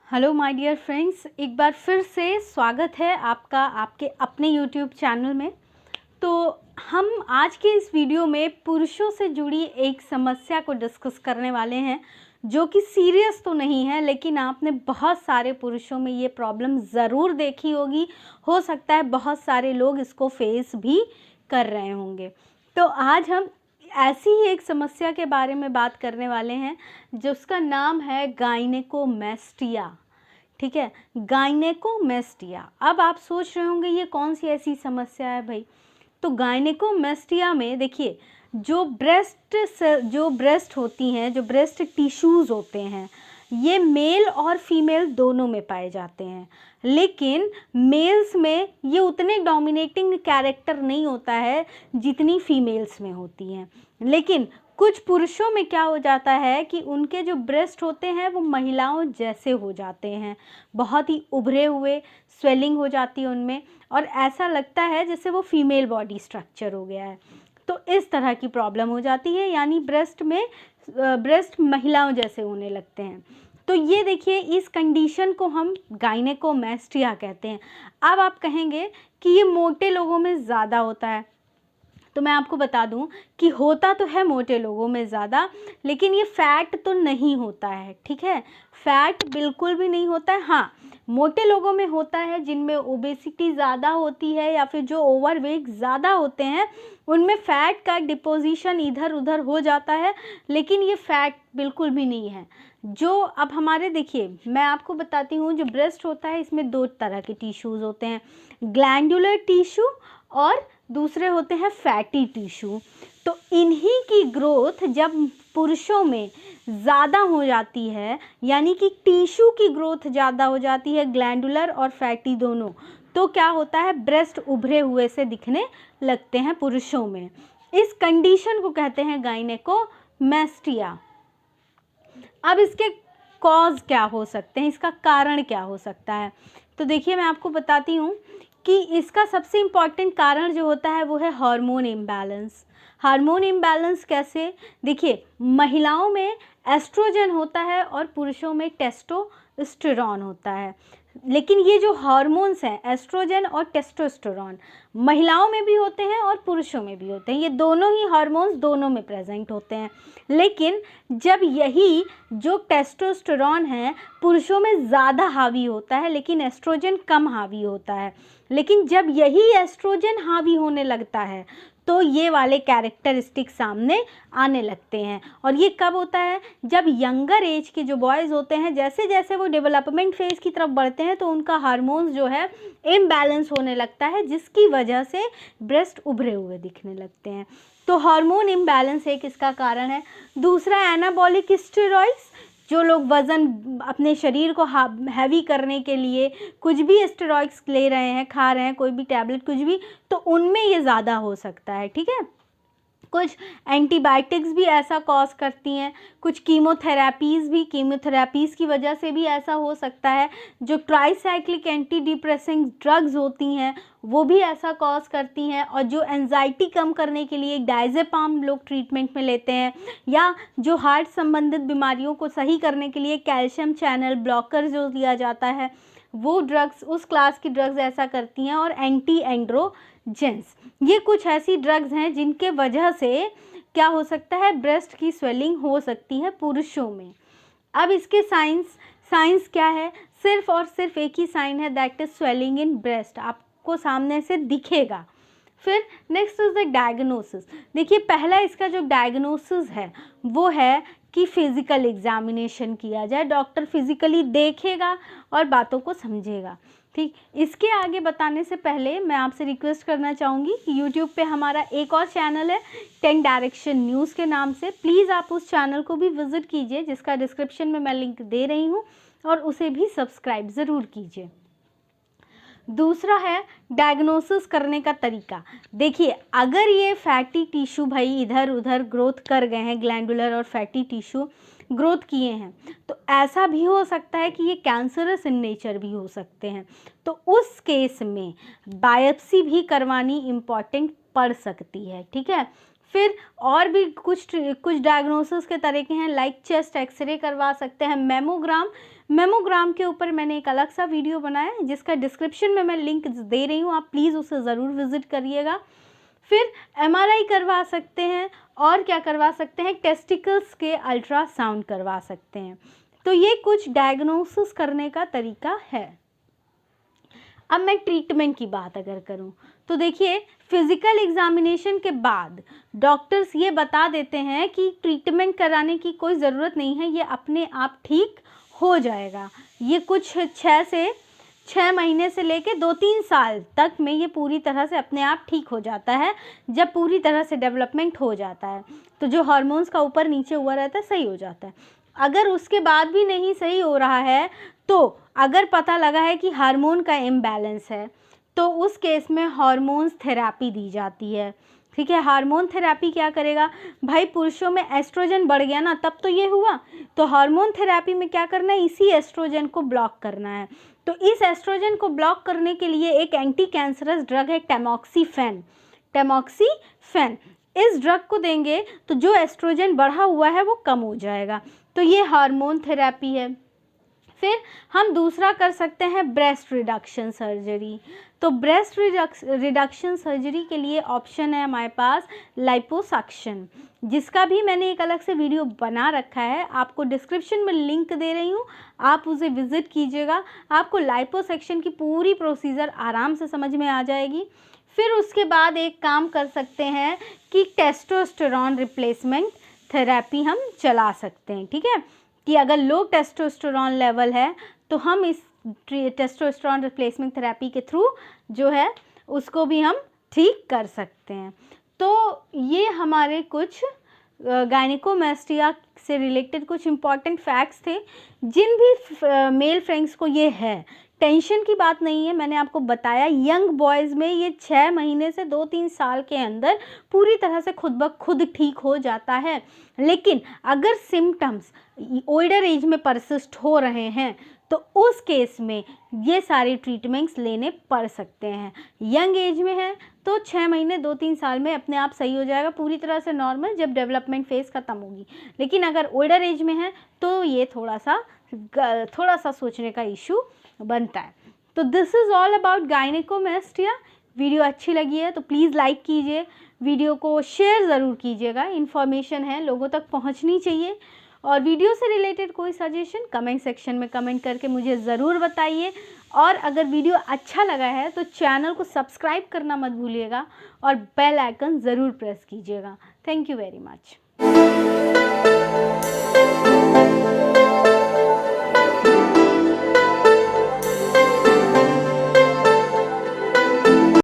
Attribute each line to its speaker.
Speaker 1: Hello my dear friends, एक बार फिर से स्वागत है आपका आपके अपने यूट्यूब चैनल में। तो हम आज के इस वीडियो में पुरुषों से जुड़ी एक समस्या को डिस्कस करने वाले हैं, जो कि सीरियस तो नहीं है, लेकिन आपने बहुत सारे पुरुषों में ये प्रॉब्लम ज़रूर देखी होगी। हो सकता है बहुत सारे लोग इसको फेस भी कर रहे होंगे। तो आज हम ऐसी ही एक समस्या के बारे में बात करने वाले हैं, जिसका नाम है गायनेकोमेस्टिया। ठीक है, गायनेकोमेस्टिया। अब आप सोच रहे होंगे ये कौन सी ऐसी समस्या है भाई। तो गायनेकोमेस्टिया में देखिए, जो ब्रेस्ट होती हैं, जो ब्रेस्ट टिश्यूज़ होते हैं, ये मेल और फीमेल दोनों में पाए जाते हैं। लेकिन मेल्स में ये उतने डोमिनेटिंग कैरेक्टर नहीं होता है जितनी फीमेल्स में होती हैं। लेकिन कुछ पुरुषों में क्या हो जाता है कि उनके जो ब्रेस्ट होते हैं वो महिलाओं जैसे हो जाते हैं, बहुत ही उभरे हुए, स्वेलिंग हो जाती है उनमें, और ऐसा लगता है जैसे वो फीमेल बॉडी स्ट्रक्चर हो गया है। तो इस तरह की प्रॉब्लम हो जाती है, यानी ब्रेस्ट महिलाओं जैसे होने लगते हैं। तो ये देखिए, इस कंडीशन को हम गायनेकोमेस्टिया कहते हैं। अब आप कहेंगे कि ये मोटे लोगों में ज़्यादा होता है, तो मैं आपको बता दूं कि होता तो है मोटे लोगों में ज़्यादा, लेकिन ये फैट तो नहीं होता है। ठीक है, फैट बिल्कुल भी नहीं होता है। हाँ, मोटे लोगों में होता है जिनमें ओबेसिटी ज़्यादा होती है या फिर जो ओवरवेट ज़्यादा होते हैं, उनमें फ़ैट का डिपोजिशन इधर उधर हो जाता है, लेकिन ये फैट बिल्कुल भी नहीं है। जो अब हमारे देखिए, मैं आपको बताती हूँ, जो ब्रेस्ट होता है इसमें दो तरह के टिश्यूज़ होते हैं, ग्लैंडुलर टिश्यू और दूसरे होते हैं फैटी टिश्यू। तो इन्हीं की ग्रोथ जब पुरुषों में ज़्यादा हो जाती है, यानी कि टिश्यू की ग्रोथ ज़्यादा हो जाती है, ग्लैंडुलर और फैटी दोनों, तो क्या होता है, ब्रेस्ट उभरे हुए से दिखने लगते हैं पुरुषों में। इस कंडीशन को कहते हैं गायनेकोमेस्टिया। अब इसके कॉज क्या हो सकते हैं, इसका कारण क्या हो सकता है। तो देखिए, मैं आपको बताती हूँ कि इसका सबसे इम्पॉर्टेंट कारण जो होता है वो है हार्मोन इम्बैलेंस। हार्मोन इम्बैलेंस कैसे, देखिए, महिलाओं में एस्ट्रोजन होता है और पुरुषों में टेस्टोस्टेरोन होता है। लेकिन ये जो हार्मोन्स हैं, एस्ट्रोजन और टेस्टोस्टेरोन, महिलाओं में भी होते हैं और पुरुषों में भी होते हैं। ये दोनों ही हार्मोन्स दोनों में प्रेजेंट होते हैं। लेकिन जब यही जो टेस्टोस्टेरोन है पुरुषों में ज़्यादा हावी होता है, लेकिन एस्ट्रोजन कम हावी होता है। लेकिन जब यही एस्ट्रोजन हावी होने लगता है तो ये वाले कैरेक्टरिस्टिक सामने आने लगते हैं। और ये कब होता है, जब यंगर एज के जो बॉयज़ होते हैं, जैसे जैसे वो डेवलपमेंट फेज़ की तरफ बढ़ते हैं, तो उनका हार्मोन्स जो है इम्बैलेंस होने लगता है, जिसकी वजह से ब्रेस्ट उभरे हुए दिखने लगते हैं। तो हार्मोन इम्बैलेंस एक इसका कारण है। दूसरा, एनाबॉलिक स्टेरॉइड्स। जो लोग वज़न अपने शरीर को हैवी करने के लिए कुछ भी स्टेरॉइड्स ले रहे हैं, खा रहे हैं, कोई भी टैबलेट कुछ भी, तो उनमें ये ज़्यादा हो सकता है। ठीक है, कुछ एंटीबायोटिक्स भी ऐसा कॉज करती हैं, कुछ कीमोथेरेपीज़ की वजह से भी ऐसा हो सकता है। जो ट्राईसाइक्लिक एंटी डिप्रेसेंट ड्रग्स होती हैं वो भी ऐसा कॉज करती हैं। और जो एंजाइटी कम करने के लिए डायज़ेपाम लोग ट्रीटमेंट में लेते हैं, या जो हार्ट संबंधित बीमारियों को सही करने के लिए कैल्शियम चैनल ब्लॉकर जो दिया जाता है, वो ड्रग्स, उस क्लास की ड्रग्स ऐसा करती हैं। और एंटी एंड्रोजेंस, ये कुछ ऐसी ड्रग्स हैं जिनके वजह से क्या हो सकता है, ब्रेस्ट की स्वेलिंग हो सकती है पुरुषों में। अब इसके साइंस क्या है, सिर्फ और सिर्फ एक ही साइन है, that is swelling in breast, आपको सामने से दिखेगा। फिर नेक्स्ट इज द डायग्नोसिस। देखिए, पहला इसका जो डायग्नोसिस है वो है कि फिज़िकल एग्जामिनेशन किया जाए, डॉक्टर फिज़िकली देखेगा और बातों को समझेगा। ठीक, इसके आगे बताने से पहले मैं आपसे रिक्वेस्ट करना चाहूँगी कि यूट्यूब पे हमारा एक और चैनल है 10 डायरेक्शन न्यूज़ के नाम से, प्लीज़ आप उस चैनल को भी विज़िट कीजिए, जिसका डिस्क्रिप्शन में मैं लिंक दे रही हूँ, और उसे भी सब्सक्राइब ज़रूर कीजिए। दूसरा है डायग्नोसिस करने का तरीका। देखिए, अगर ये फैटी टिश्यू भाई इधर उधर ग्रोथ कर गए हैं, ग्लैंडुलर और फैटी टिश्यू ग्रोथ किए हैं, तो ऐसा भी हो सकता है कि ये कैंसरस इन नेचर भी हो सकते हैं। तो उस केस में बायोप्सी भी करवानी इम्पॉर्टेंट पड़ सकती है। ठीक है, फिर और भी कुछ डायग्नोसिस के तरीके हैं, लाइक चेस्ट एक्सरे करवा सकते हैं, मेमोग्राम के ऊपर मैंने एक अलग सा वीडियो बनाया है जिसका डिस्क्रिप्शन में मैं लिंक दे रही हूँ, आप प्लीज़ उसे ज़रूर विज़िट करिएगा। फिर एमआरआई करवा सकते हैं, और क्या करवा सकते हैं, टेस्टिकल्स के अल्ट्रासाउंड करवा सकते हैं। तो ये कुछ डायग्नोसिस करने का तरीका है। अब मैं ट्रीटमेंट की बात अगर करूं तो देखिए, फिज़िकल एग्जामिनेशन के बाद डॉक्टर्स ये बता देते हैं कि ट्रीटमेंट कराने की कोई ज़रूरत नहीं है, ये अपने आप ठीक हो जाएगा। ये कुछ 6 महीने से लेके 2-3 साल तक में ये पूरी तरह से अपने आप ठीक हो जाता है, जब पूरी तरह से डेवलपमेंट हो जाता है। तो जो हार्मोन्स का ऊपर नीचे हुआ रहता है सही हो जाता है। अगर उसके बाद भी नहीं सही हो रहा है, तो अगर पता लगा है कि हार्मोन का इम्बैलेंस है, तो उस केस में हार्मोन्स थेरेपी दी जाती है। ठीक है, हार्मोन थेरेपी क्या करेगा भाई, पुरुषों में एस्ट्रोजन बढ़ गया ना, तब तो ये हुआ। तो हार्मोन थेरेपी में क्या करना है, इसी एस्ट्रोजन को ब्लॉक करना है। तो इस एस्ट्रोजन को ब्लॉक करने के लिए एक एंटी कैंसरस ड्रग है टैमॉक्सीफेन। इस ड्रग को देंगे तो जो एस्ट्रोजन बढ़ा हुआ है वो कम हो जाएगा। तो ये हार्मोन थेरेपी है। फिर हम दूसरा कर सकते हैं ब्रेस्ट रिडक्शन सर्जरी। तो ब्रेस्ट रिडक्शन सर्जरी के लिए ऑप्शन है हमारे पास लाइपोसक्शन, जिसका भी मैंने एक अलग से वीडियो बना रखा है, आपको डिस्क्रिप्शन में लिंक दे रही हूँ, आप उसे विज़िट कीजिएगा। आपको लाइपोसक्शन की पूरी प्रोसीजर आराम से समझ में आ जाएगी। फिर उसके बाद एक काम कर सकते हैं कि टेस्टोस्टेरॉन रिप्लेसमेंट थेरेपी हम चला सकते हैं। ठीक है, कि अगर लो टेस्टोस्टेरॉन लेवल है तो हम इस टेस्टोस्टेरॉन रिप्लेसमेंट थेरेपी के थ्रू जो है उसको भी हम ठीक कर सकते हैं। तो ये हमारे कुछ गायनेकोमेस्टिया से रिलेटेड कुछ इम्पॉर्टेंट फैक्ट्स थे। जिन भी मेल फ्रेंड्स को ये है, टेंशन की बात नहीं है, मैंने आपको बताया यंग बॉयज़ में ये 6 महीने से 2-3 साल के अंदर पूरी तरह से खुद ब खुद ठीक हो जाता है। लेकिन अगर सिम्टम्स ओल्डर एज में परसिस्ट हो रहे हैं तो उस केस में ये सारे ट्रीटमेंट्स लेने पड़ सकते हैं। यंग एज में है तो 6 महीने 2-3 साल में अपने आप सही हो जाएगा पूरी तरह से नॉर्मल, जब डेवलपमेंट फेज़ ख़त्म होगी। लेकिन अगर ओल्डर एज में है तो ये थोड़ा सा सोचने का इशू बनता है। तो this is all about gynaecomastia. Video अच्छी लगी है तो प्लीज़ लाइक कीजिए, वीडियो को शेयर ज़रूर कीजिएगा, इन्फॉर्मेशन है लोगों तक पहुंचनी चाहिए। और वीडियो से रिलेटेड कोई सजेशन कमेंट सेक्शन में कमेंट करके मुझे ज़रूर बताइए। और अगर वीडियो अच्छा लगा है तो चैनल को सब्सक्राइब करना मत भूलिएगा और बेल आइकन ज़रूर प्रेस कीजिएगा। Thank you very much.